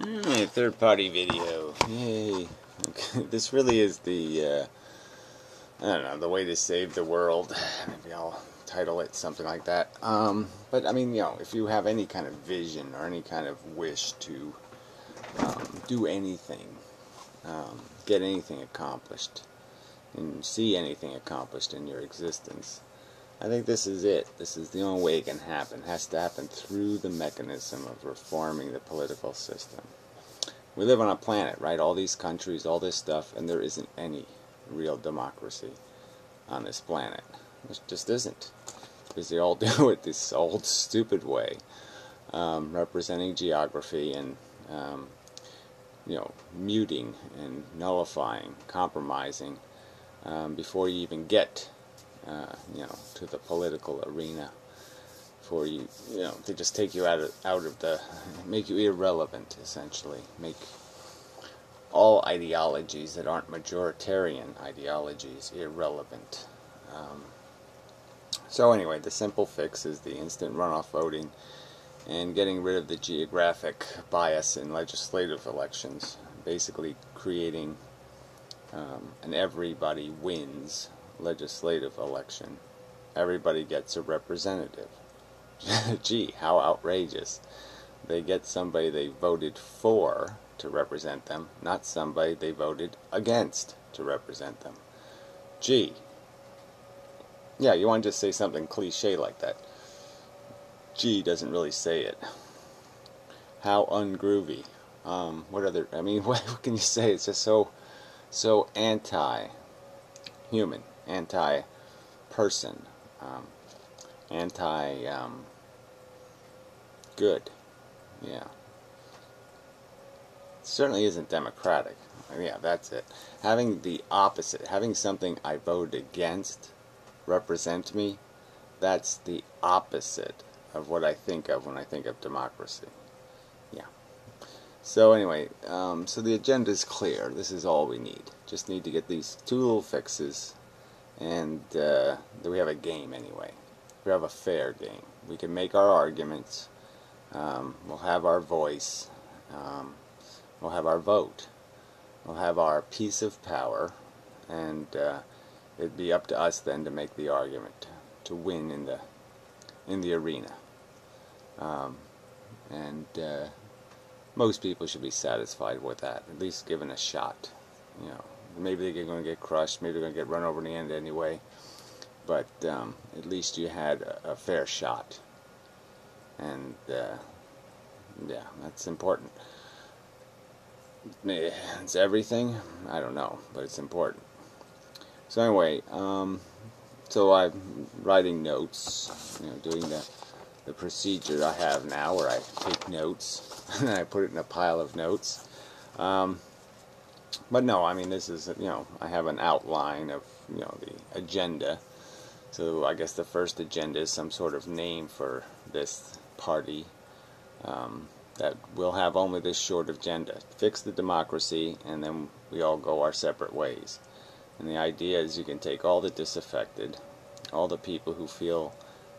Alright, third-party video. Yay. Okay. This really is the, I don't know, the way to save the world. Maybe I'll title it something like that. But, I mean, if you have any kind of vision or any kind of wish to do anything, get anything accomplished, and see anything accomplished in your existence, I think this is it. This is the only way it can happen. It has to happen through the mechanism of reforming the political system. We live on a planet, right? All these countries, all this stuff, and there isn't any real democracy on this planet. There just isn't. Because they all do it this old, stupid way, representing geography and, muting and nullifying, compromising, before you even get to the political arena, for you, they just take you out of the, make you irrelevant, essentially, make all ideologies that aren't majoritarian ideologies irrelevant. So anyway, the simple fix is the instant runoff voting and getting rid of the geographic bias in legislative elections, basically creating an everybody wins legislative election. Everybody gets a representative. Gee, how outrageous. They get somebody they voted for to represent them, not somebody they voted against to represent them. Gee. Yeah, you want to just say something cliche like that. Gee doesn't really say it. How ungroovy. What can you say? It's just so anti-human. Anti-person, anti-good, yeah. It certainly isn't democratic. Yeah, that's it. Having the opposite, having something I voted against represent me, that's the opposite of what I think of when I think of democracy. Yeah. So anyway, so the agenda is clear. This is all we need. Just need to get these two little fixes. And we have a game anyway. We have a fair game. We can make our arguments. We'll have our voice. We'll have our vote. We'll have our piece of power. And it'd be up to us then to make the argument, to win in the arena. Most people should be satisfied with that, at least given a shot. Maybe they're going to get crushed, maybe they're going to get run over in the end anyway, but at least you had a fair shot. And yeah, that's important. It's everything? I don't know, but it's important. So anyway, so I'm writing notes, doing the procedure I have now where I take notes and I put it in a pile of notes. But no, I mean, this is, I have an outline of, the agenda. So I guess the first agenda is some sort of name for this party, that will have only this short agenda. Fix the democracy, and then we all go our separate ways. And the idea is you can take all the disaffected, all the people who feel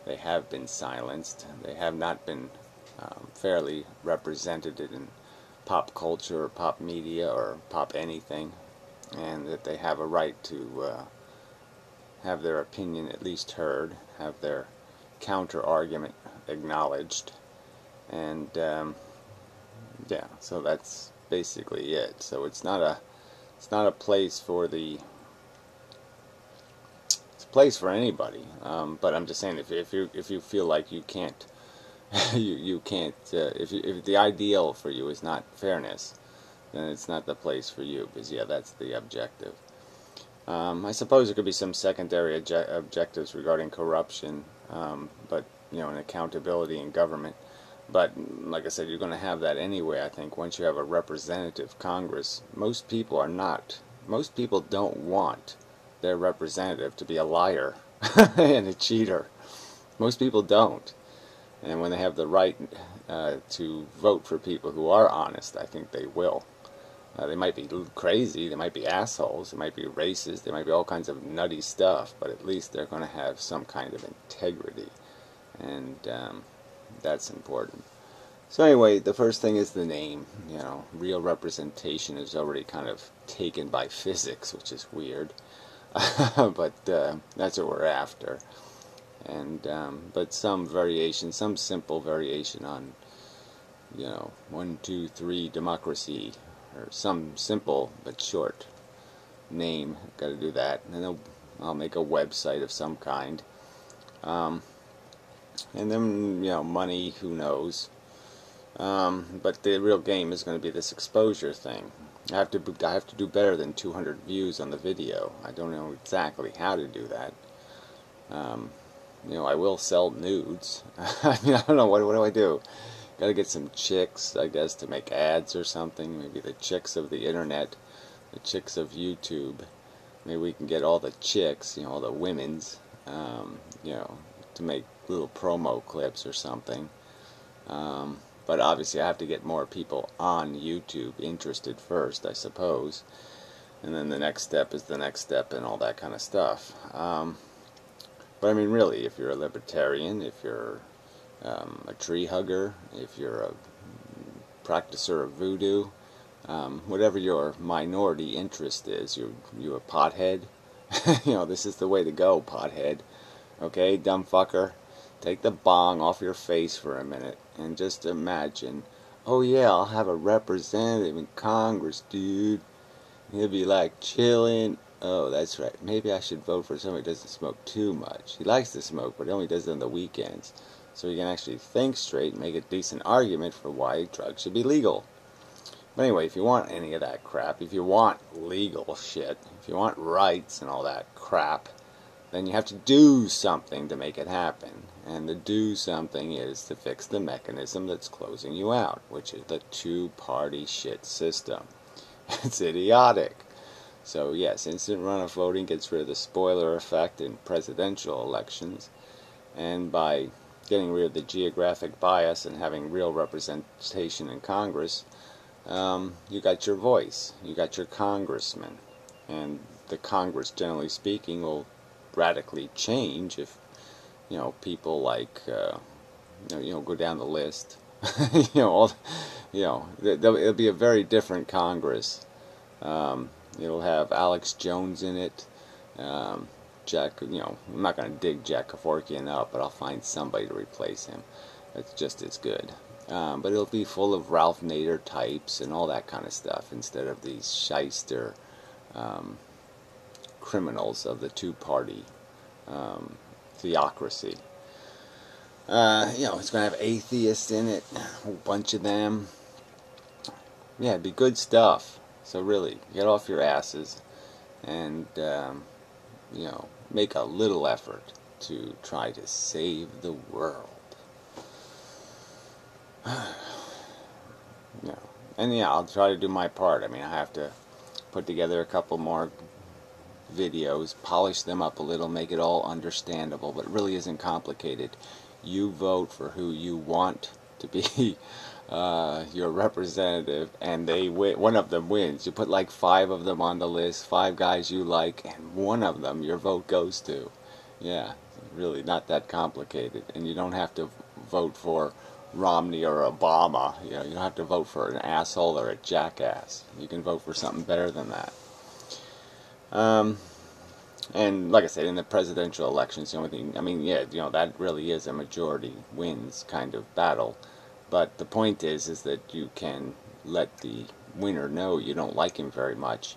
they have been silenced, they have not been fairly represented in pop culture or pop media or pop anything, and that they have a right to have their opinion at least heard, have their counter argument acknowledged, and yeah, so that's basically it. So it's not a place for the, it's a place for anybody, but I'm just saying, if you feel like you can't you can't, if the ideal for you is not fairness, then it's not the place for you, because yeah, that's the objective. I suppose there could be some secondary objectives regarding corruption, but and accountability in government. But like I said, you're going to have that anyway. I think once you have a representative Congress, most people don't want their representative to be a liar and a cheater. Most people don't. And when they have the right to vote for people who are honest, I think they will. They might be crazy, they might be assholes, they might be racist, they might be all kinds of nutty stuff, but at least they're going to have some kind of integrity. And that's important. So anyway, the first thing is the name. You know, real representation is already kind of taken by physics, which is weird. But that's what we're after. And but some variation, some simple variation on, you know, 1, 2, 3 democracy, or some simple but short name. Got to do that, and then I'll make a website of some kind. And then, you know, money, who knows. But the real game is going to be this exposure thing. I have to do better than 200 views on the video. I don't know exactly how to do that. You know, I will sell nudes. I mean, I don't know, what do I do? Got to get some chicks, I guess, to make ads or something. Maybe the chicks of the internet, the chicks of YouTube. Maybe we can get all the chicks, you know, all the women's, you know, to make little promo clips or something. But obviously I have to get more people on YouTube interested first, I suppose. And then the next step is the next step and all that kind of stuff. But I mean, really, if you're a libertarian, if you're a tree hugger, if you're a practicer of voodoo, whatever your minority interest is, you a pothead, you know, this is the way to go, pothead. Okay, dumb fucker, take the bong off your face for a minute and just imagine, oh yeah, I'll have a representative in Congress, dude. He'll be like chilling. Oh, that's right. Maybe I should vote for somebody who doesn't smoke too much. He likes to smoke, but he only does it on the weekends. So he can actually think straight and make a decent argument for why drugs should be legal. But anyway, if you want any of that crap, if you want legal shit, if you want rights and all that crap, then you have to do something to make it happen. And the do something is to fix the mechanism that's closing you out, which is the two-party shit system. It's idiotic. So yes, instant runoff voting gets rid of the spoiler effect in presidential elections, and by getting rid of the geographic bias and having real representation in Congress, you got your voice, you got your congressman, and the Congress, generally speaking, will radically change if, you know, people like, you know, go down the list. You know, it'll be a very different Congress. It'll have Alex Jones in it. Jack, you know, I'm not going to dig Jack Kevorkian up, but I'll find somebody to replace him that's just as good. But it'll be full of Ralph Nader types and all that kind of stuff instead of these shyster criminals of the two-party theocracy. You know, it's going to have atheists in it, a whole bunch of them. Yeah, it'd be good stuff. So really, get off your asses and, you know, make a little effort to try to save the world. You know, and yeah, I'll try to do my part. I mean, I have to put together a couple more videos, polish them up a little, make it all understandable, but it really isn't complicated. You vote for who you want to be your representative, and they win. One of them wins. You put like 5 of them on the list, 5 guys you like, and one of them your vote goes to. Yeah, really not that complicated. And you don't have to vote for Romney or Obama. You know, you don't have to vote for an asshole or a jackass. You can vote for something better than that. And like I said, in the presidential elections, the only thing, I mean, yeah, you know, that really is a majority wins kind of battle. But the point is that you can let the winner know you don't like him very much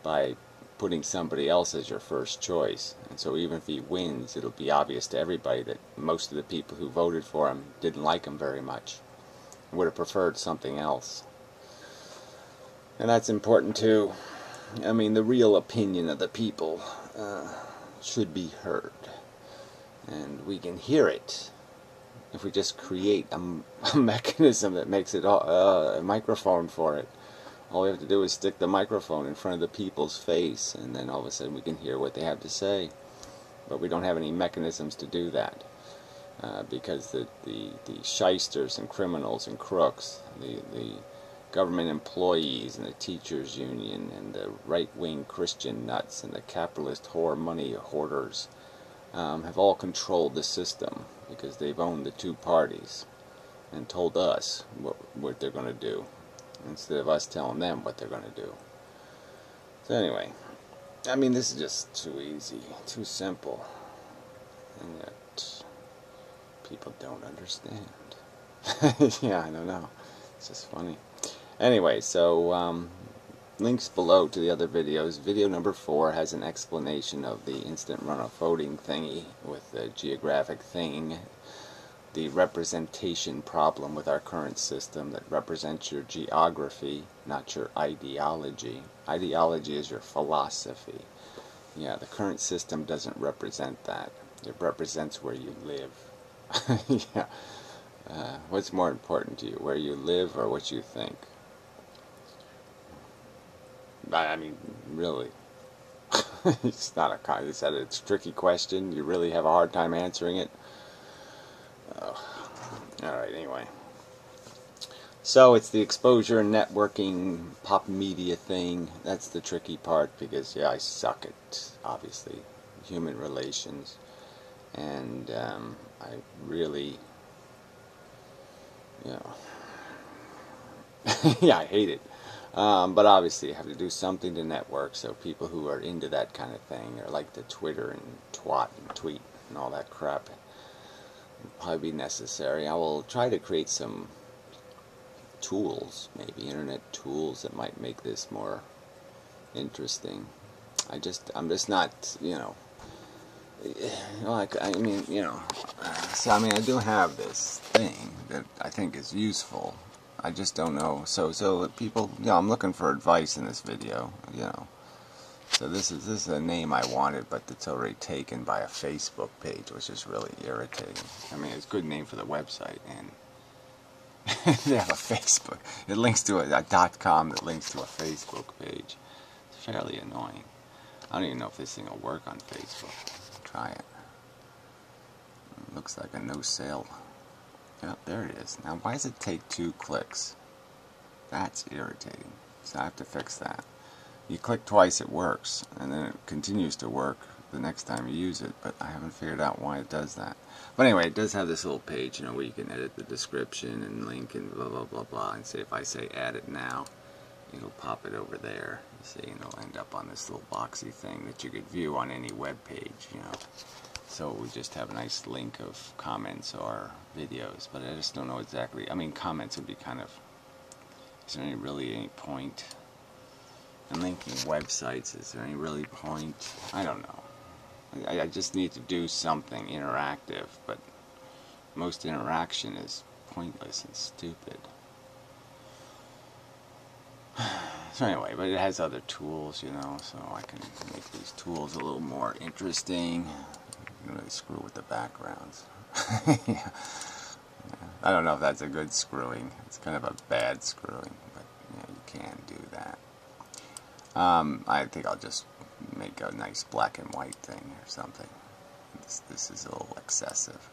by putting somebody else as your first choice. And so even if he wins, it'll be obvious to everybody that most of the people who voted for him didn't like him very much, would have preferred something else. And that's important too. I mean, the real opinion of the people should be heard. And we can hear it if we just create a mechanism that makes it a microphone for it. All we have to do is stick the microphone in front of the people's face, and then all of a sudden we can hear what they have to say. But we don't have any mechanisms to do that, because the shysters and criminals and crooks, the government employees and the teachers union and the right-wing Christian nuts and the capitalist whore money hoarders have all controlled the system because they've owned the two parties. and told us what they're going to do, instead of us telling them what they're going to do. So anyway, I mean, this is just too easy, too simple, and yet people don't understand. Yeah, I don't know. It's just funny. Anyway, so links below to the other videos. Video number 4 has an explanation of the instant runoff voting thingy with the geographic thing, the representation problem with our current system that represents your geography, not your ideology. Ideology is your philosophy. Yeah, the current system doesn't represent that. It represents where you live. Yeah. What's more important to you, where you live or what you think? I mean, really. It's not a. Is that a tricky question? You really have a hard time answering it? Alright, anyway. So it's the exposure and networking pop media thing. That's the tricky part because, yeah, I suck at, obviously, human relations. And I really, you know, yeah, I hate it. But obviously you have to do something to network, so people who are into that kind of thing, or like the Twitter and twat and tweet and all that crap, will probably be necessary. I will try to create some tools, maybe internet tools that might make this more interesting. I'm just not, like, I mean, so I mean, I do have this thing that I think is useful. I just don't know. So people, I'm looking for advice in this video, So this is a name I wanted, but it's already taken by a Facebook page, which is really irritating. I mean, it's a good name for the website, and they have a Facebook. It links to a .com that links to a Facebook page. It's fairly annoying. I don't even know if this thing will work on Facebook. Try it. Looks like a no sale. Yep, there it is. Now, why does it take 2 clicks? That's irritating. So I have to fix that. You click twice, it works, and then it continues to work the next time you use it, but I haven't figured out why it does that. But anyway, it does have this little page, where you can edit the description and link and blah, blah, blah, blah, and say if I say add it now, it'll pop it over there. You see, and it'll end up on this little boxy thing that you could view on any web page, So we just have a nice link of comments or videos, but I just don't know exactly. I mean, comments would be kind of, is there really any point in linking websites? Is there any really point? I don't know. I just need to do something interactive, but most interaction is pointless and stupid. So anyway, but it has other tools, so I can make these tools a little more interesting. Really screw with the backgrounds. Yeah. I don't know if that's a good screwing. It's kind of a bad screwing, but you can do that. I think I'll just make a nice black and white thing or something. This is a little excessive.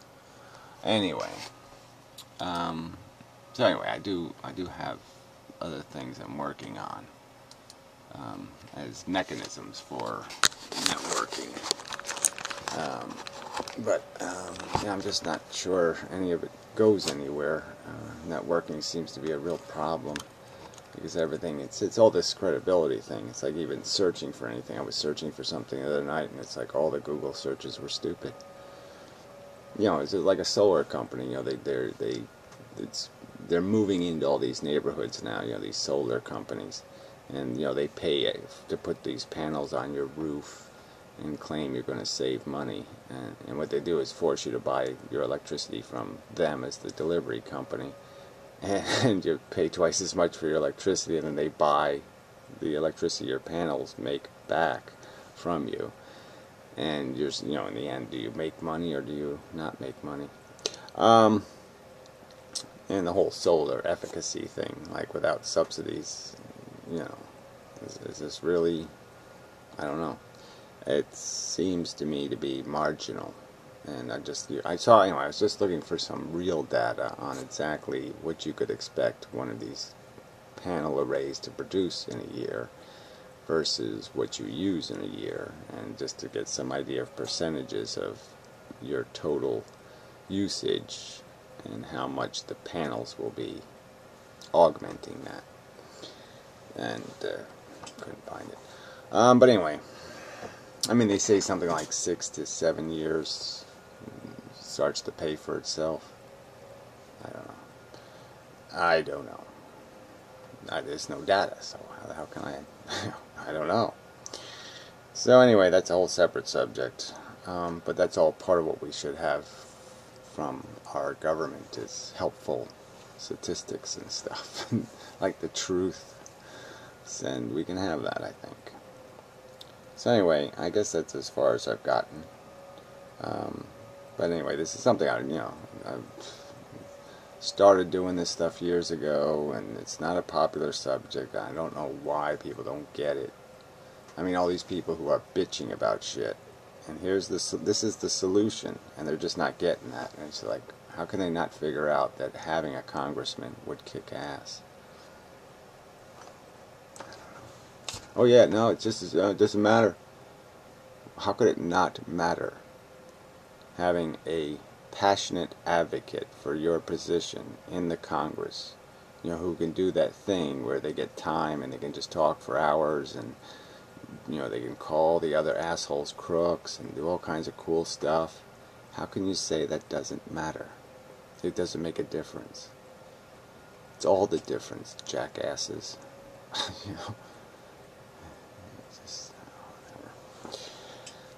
Anyway, so anyway, I do have other things I'm working on as mechanisms for networking. But I'm just not sure any of it goes anywhere. Networking seems to be a real problem because everything, it's all this credibility thing. It's like even searching for anything. I was searching for something the other night, and it's like all the Google searches were stupid. It's like a solar company. They're moving into all these neighborhoods now. These solar companies, and they pay to put these panels on your roof and claim you're going to save money, and what they do is force you to buy your electricity from them as the delivery company, and you pay twice as much for your electricity, and then they buy the electricity your panels make back from you, and you're, in the end, do you make money or do you not make money? And the whole solar efficacy thing, like without subsidies, is this really, I don't know. It seems to me to be marginal, and I was just looking for some real data on exactly what you could expect one of these panel arrays to produce in a year versus what you use in a year, and just to get some idea of percentages of your total usage, and how much the panels will be augmenting that. And couldn't find it. But anyway, I mean, they say something like 6 to 7 years starts to pay for itself. I don't know. There's no data, so how can I? I don't know. So anyway, that's a whole separate subject. But that's all part of what we should have from our government is helpful statistics and stuff, like the truth. And we can have that, I think. So anyway, I guess that's as far as I've gotten. But anyway, this is something I've started doing this stuff years ago, and it's not a popular subject. I don't know why people don't get it. I mean, all these people who are bitching about shit, and this is the solution, and they're just not getting that. And it's like, how can they not figure out that having a congressman would kick ass? Oh yeah, no, it doesn't matter. How could it not matter? Having a passionate advocate for your position in the Congress, who can do that thing where they get time and they can just talk for hours, and they can call the other assholes crooks and do all kinds of cool stuff. How can you say that doesn't matter? It doesn't make a difference. It's all the difference, jackasses. Whatever.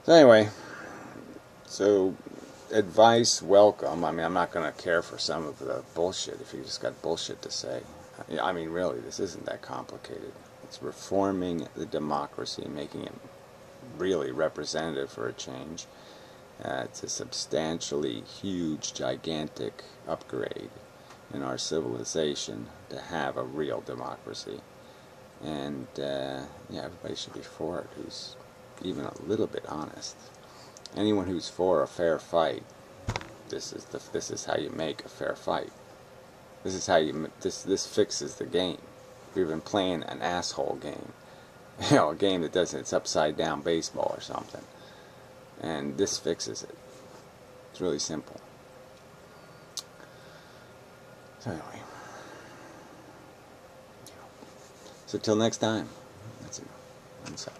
So anyway, advice, welcome. I mean, I'm not going to care for some of the bullshit if you just got bullshit to say. I mean, really, this isn't that complicated. It's reforming the democracy, making it really representative for a change. It's a substantially huge, gigantic upgrade in our civilization to have a real democracy. And, everybody should be for it who's even a little bit honest. Anyone who's for a fair fight, this is how you make a fair fight. This is how this fixes the game. We've been playing an asshole game, a game that it's upside down baseball or something, and this fixes it. It's really simple. So anyway, so till next time, that's it. I'm such.